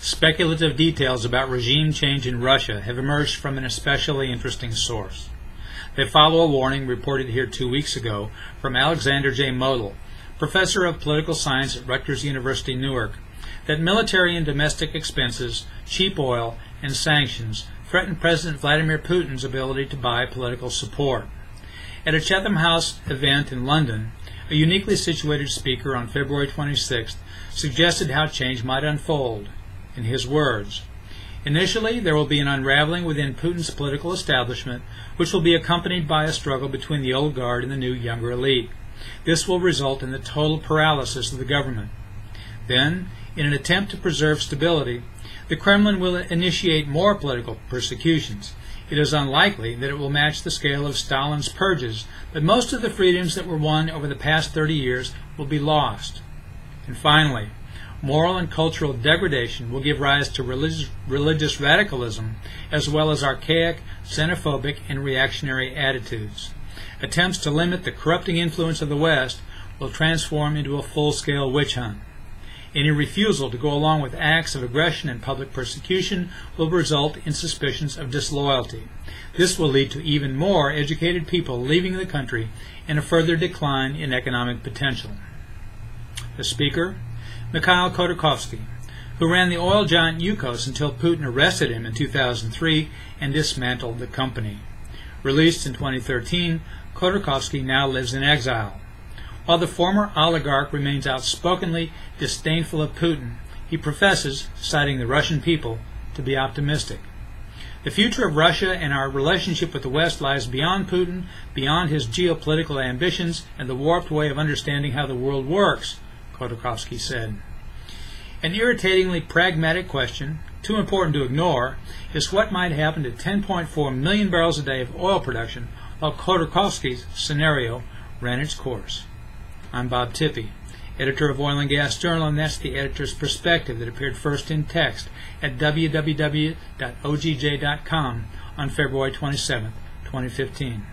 Speculative details about regime change in Russia have emerged from an especially interesting source. They follow a warning reported here 2 weeks ago from Alexander J. Model, professor of political science at Rutgers University, Newark, that military and domestic expenses, cheap oil, and sanctions threaten President Vladimir Putin's ability to buy political support. At a Chatham House event in London, a uniquely situated speaker on February 26th suggested how change might unfold. In his words, "Initially, there will be an unraveling within Putin's political establishment, which will be accompanied by a struggle between the old guard and the new younger elite. This will result in the total paralysis of the government. Then, in an attempt to preserve stability, the Kremlin will initiate more political persecutions. It is unlikely that it will match the scale of Stalin's purges, but most of the freedoms that were won over the past 30 years will be lost. And finally, moral and cultural degradation will give rise to religious radicalism, as well as archaic, xenophobic, and reactionary attitudes. Attempts to limit the corrupting influence of the West will transform into a full-scale witch hunt. Any refusal to go along with acts of aggression and public persecution will result in suspicions of disloyalty. This will lead to even more educated people leaving the country and a further decline in economic potential." The speaker, Mikhail Khodorkovsky, who ran the oil giant Yukos until Putin arrested him in 2003 and dismantled the company. Released in 2013, Khodorkovsky now lives in exile. While the former oligarch remains outspokenly disdainful of Putin, he professes, citing the Russian people, to be optimistic. "The future of Russia and our relationship with the West lies beyond Putin, beyond his geopolitical ambitions and the warped way of understanding how the world works," Khodorkovsky said. An irritatingly pragmatic question, too important to ignore, is what might happen to 10.4 million barrels a day of oil production while Khodorkovsky's scenario ran its course. I'm Bob Tippie, editor of Oil and Gas Journal, and that's the editor's perspective that appeared first in text at www.ogj.com on February 27, 2015.